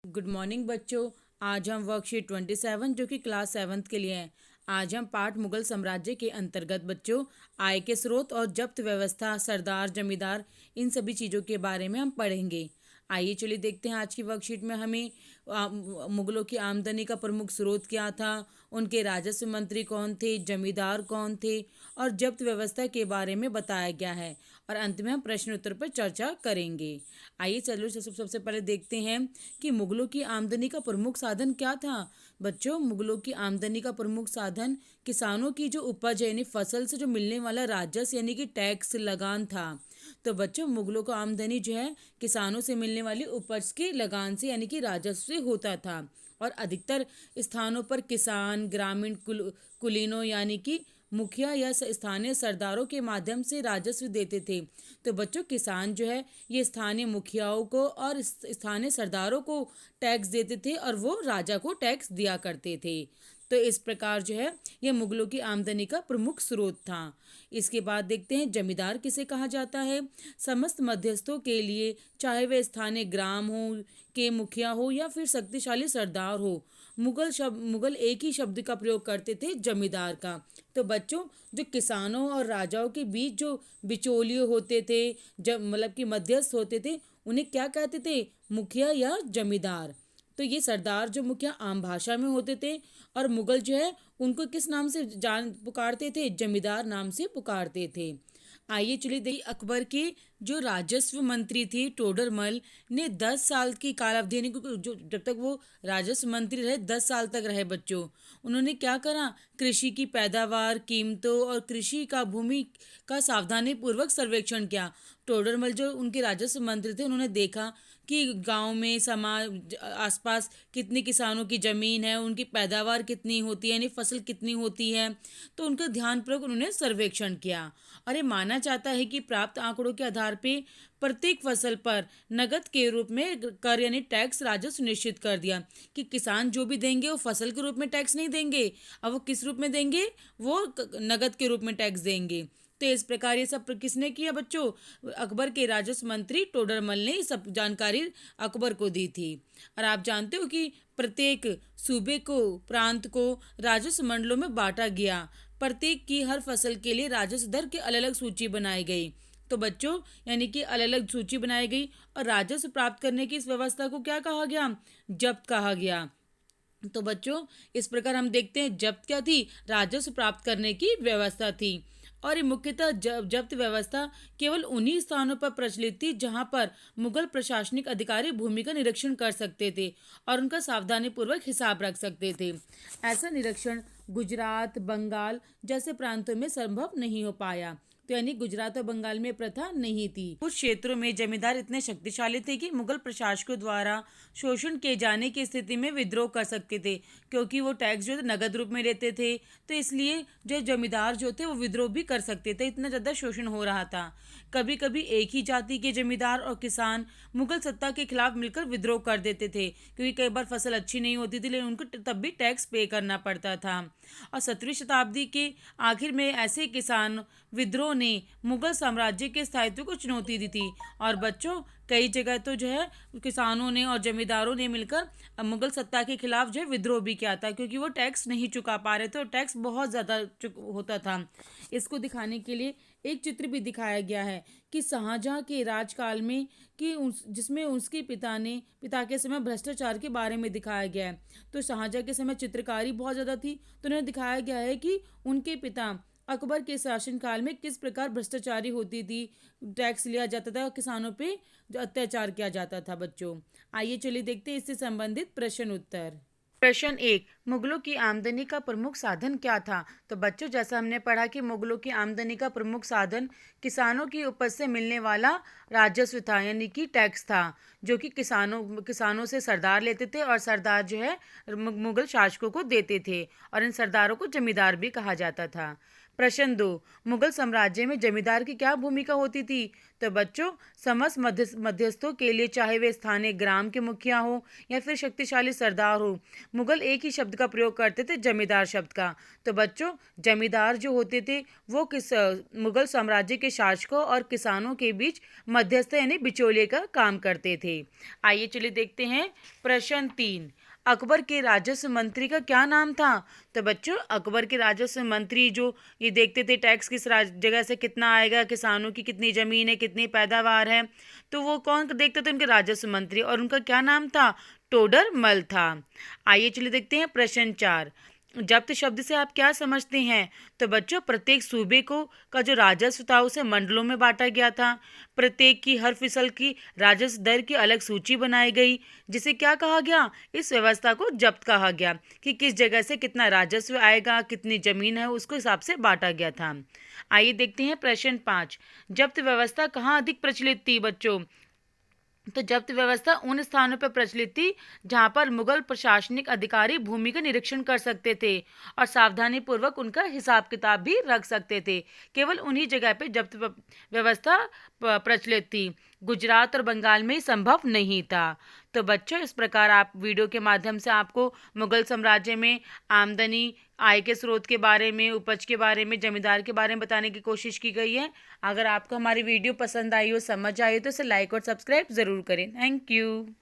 Good morning बच्चों। आज हम वर्कशीट 27 जो कि क्लास 7th के लिए है। आज हम पाठ मुगल साम्राज्य के अंतर्गत बच्चों आय के स्रोत और जब्त व्यवस्था, सरदार, जमींदार, इन सभी चीज़ों के बारे में हम पढ़ेंगे। आइए चलिए देखते हैं आज की वर्कशीट में हमें मुगलों की आमदनी का प्रमुख स्रोत क्या था, उनके राजस्व मंत्री कौन थे, जमींदार कौन थे और जब्त व्यवस्था के बारे में बताया गया है। और अंत में हम प्रश्न उत्तर पर चर्चा करेंगे। आइए चलो सबसे पहले देखते हैं कि मुगलों की आमदनी का प्रमुख साधन क्या था। बच्चों, मुगलों की आमदनी का प्रमुख साधन किसानों की जो उपज यानी फसल से जो मिलने वाला राजस्व यानी कि टैक्स लगान था। तो बच्चों, मुगलों का आमदनी जो है किसानों से मिलने वाली उपज के लगान से यानी कि राजस्व से होता था। और अधिकतर स्थानों पर किसान ग्रामीण कुलीनों यानी कि मुखिया या स्थानीय सरदारों के माध्यम से राजस्व देते थे। तो बच्चों, किसान जो है ये स्थानीय मुखियाओं को और स्थानीय सरदारों को टैक्स देते थे और वो राजा को टैक्स दिया करते थे। तो इस प्रकार जो है ये मुगलों की आमदनी का प्रमुख स्रोत था। इसके बाद देखते हैं जमींदार किसे कहा जाता है। समस्त मध्यस्थों के लिए, चाहे वे स्थानीय ग्राम हो के मुखिया हो या फिर शक्तिशाली सरदार हो, मुगल एक ही शब्द का प्रयोग करते थे, जमींदार का। तो बच्चों, जो किसानों और राजाओं के बीच जो बिचौलिए होते थे, जब मतलब कि मध्यस्थ होते थे, उन्हें क्या कहते थे? मुखिया या जमींदार। तो ये सरदार जो मुखिया आम भाषा में होते थे और मुगल जो है उनको किस नाम से जान पुकारते थे? जमींदार नाम से पुकारते थे। आइए चलिए देखिए, अकबर के जो राजस्व मंत्री थे टोडरमल ने 10 साल की कालावधि यानी कि जो जब तक वो राजस्व मंत्री रहे 10 साल तक रहे बच्चों, उन्होंने क्या करा? कृषि की पैदावार, कीमतों और कृषि का भूमि का सावधानी पूर्वक सर्वेक्षण किया। टोडरमल जो उनके राजस्व मंत्री थे, उन्होंने देखा कि गांव में समाज आसपास कितनी किसानों की ज़मीन है, उनकी पैदावार कितनी होती है यानी फसल कितनी होती है। तो उनका ध्यानपूर्वक उन्होंने सर्वेक्षण किया और ये माना जाता है कि प्राप्त आंकड़ों के आधार पे प्रत्येक फसल पर नगद के रूप में कर यानी टैक्स राजस्व सुनिश्चित कर दिया कि किसान जो भी देंगे वो फसल के रूप में टैक्स नहीं देंगे। अब वो किस रूप में देंगे? वो नगद के रूप में टैक्स देंगे। तो इस प्रकार ये सब किसने किया बच्चों? अकबर के राजस्व मंत्री टोडरमल ने सब जानकारी अकबर को दी थी। और आप जानते हो कि प्रत्येक सूबे को, प्रांत को राजस्व मंडलों में बांटा गया। प्रत्येक की हर फसल के लिए राजस्व दर की अलग अलग सूची बनाई गई। तो बच्चों, यानी कि अलग अलग सूची बनाई गई और राजस्व प्राप्त करने की इस व्यवस्था को क्या कहा गया? जब्त कहा गया। तो बच्चों, इस प्रकार हम देखते हैं जब्त क्या थी? राजस्व प्राप्त करने की व्यवस्था थी। और ये मुख्यतः जब्त व्यवस्था केवल उन्हीं स्थानों पर प्रचलित थी जहां पर मुगल प्रशासनिक अधिकारी भूमि का निरीक्षण कर सकते थे और उनका सावधानी पूर्वक हिसाब रख सकते थे। ऐसा निरीक्षण गुजरात, बंगाल जैसे प्रांतों में संभव नहीं हो पाया। तो यानी गुजरात और बंगाल में प्रथा नहीं थी। कुछ क्षेत्रों में जमींदार इतने शक्तिशाली थे कि मुगल प्रशासकों द्वारा शोषण किए जाने की स्थिति में विद्रोह कर सकते थे, क्योंकि वो टैक्स जो नगद रूप में लेते थे। तो इसलिए जो जमींदार जो थे वो विद्रोह भी कर सकते थे, इतना ज़्यादा शोषण हो रहा था। कभी कभी एक ही जाति के जमींदार और किसान मुगल सत्ता के खिलाफ मिलकर विद्रोह कर देते थे, क्योंकि कई बार फसल अच्छी नहीं होती थी, लेकिन उनको तब भी टैक्स पे करना पड़ता था। और 17वीं शताब्दी के आखिर में ऐसे किसान विद्रोह ने मुगल साम्राज्य के स्थायित्व को चुनौती दी थी। और बच्चों, कई जगह तो जो है किसानों ने और जमींदारों ने मिलकर मुगल सत्ता के खिलाफ जो है विद्रोह भी किया था, क्योंकि वो टैक्स नहीं चुका पा रहे थे और टैक्स बहुत ज़्यादा होता था। इसको दिखाने के लिए एक चित्र भी दिखाया गया है कि शाहजहां के राजकाल में जिसमें उसके पिता के समय भ्रष्टाचार के बारे में दिखाया गया है। तो शाहजहां के समय चित्रकारी बहुत ज़्यादा थी, तो उन्हें दिखाया गया है कि उनके पिता अकबर के शासनकाल में किस प्रकार भ्रष्टाचारी होती थी, टैक्स लिया जाता था और किसानों पे जो अत्याचार किया जाता था बच्चों। आइए चलिए देखते हैं इससे संबंधित प्रश्न उत्तर। प्रश्न 1, मुगलों की आमदनी का प्रमुख साधन क्या था? तो बच्चों, जैसा हमने पढ़ा कि मुगलों की आमदनी का प्रमुख साधन किसानों की उपज से मिलने वाला राजस्व था, यानी कि टैक्स था, जो कि किसानों से सरदार लेते थे और सरदार जो है मुगल शासकों को देते थे और इन सरदारों को जमींदार भी कहा जाता था। प्रश्न 2, मुगल साम्राज्य में जमींदार की क्या भूमिका होती थी? तो बच्चों, समस्त मध्यस्थों के लिए, चाहे वे स्थानीय ग्राम के मुखिया हो या फिर शक्तिशाली सरदार हो, मुगल एक ही शब्द का प्रयोग करते थे, जमींदार शब्द का। तो बच्चों, जमींदार जो होते थे वो मुगल साम्राज्य के शासकों और किसानों के बीच मध्यस्थ यानी बिचौलिए का काम करते थे। आइए चलिए देखते हैं प्रश्न 3, अकबर के राजस्व मंत्री का क्या नाम था? तो बच्चों, अकबर के राजस्व मंत्री जो ये देखते थे टैक्स किस जगह से कितना आएगा, किसानों की कितनी जमीन है, कितनी पैदावार है, तो वो कौन देखते थे? उनके राजस्व मंत्री। और उनका क्या नाम था? टोडर मल था। आइए चलिए देखते हैं प्रश्न 4, जब्त शब्द से आप क्या समझते हैं? तो बच्चों, प्रत्येक सूबे को का जो राजस्व था उसे मंडलों में बांटा गया था। प्रत्येक की हर फसल की राजस्व दर की अलग सूची बनाई गई, जिसे क्या कहा गया? इस व्यवस्था को जब्त कहा गया, कि किस जगह से कितना राजस्व आएगा, कितनी जमीन है, उसको हिसाब से बांटा गया था। आइए देखते हैं प्रश्न 5, जब्त व्यवस्था कहाँ अधिक प्रचलित थी? बच्चों, तो जब्त व्यवस्था उन स्थानों पर प्रचलित थी जहां पर मुगल प्रशासनिक अधिकारी भूमि का निरीक्षण कर सकते थे और सावधानी पूर्वक उनका हिसाब किताब भी रख सकते थे। केवल उन्हीं जगह पे जब्त व्यवस्था प्रचलित थी। गुजरात और बंगाल में संभव नहीं था। तो बच्चों, इस प्रकार आप वीडियो के माध्यम से आपको मुगल साम्राज्य में आमदनी, आय के स्रोत के बारे में, उपज के बारे में, जमींदार के बारे में बताने की कोशिश की गई है। अगर आपको हमारी वीडियो पसंद आई हो, समझ आई हो, तो इसे लाइक और सब्सक्राइब ज़रूर करें। Thank you.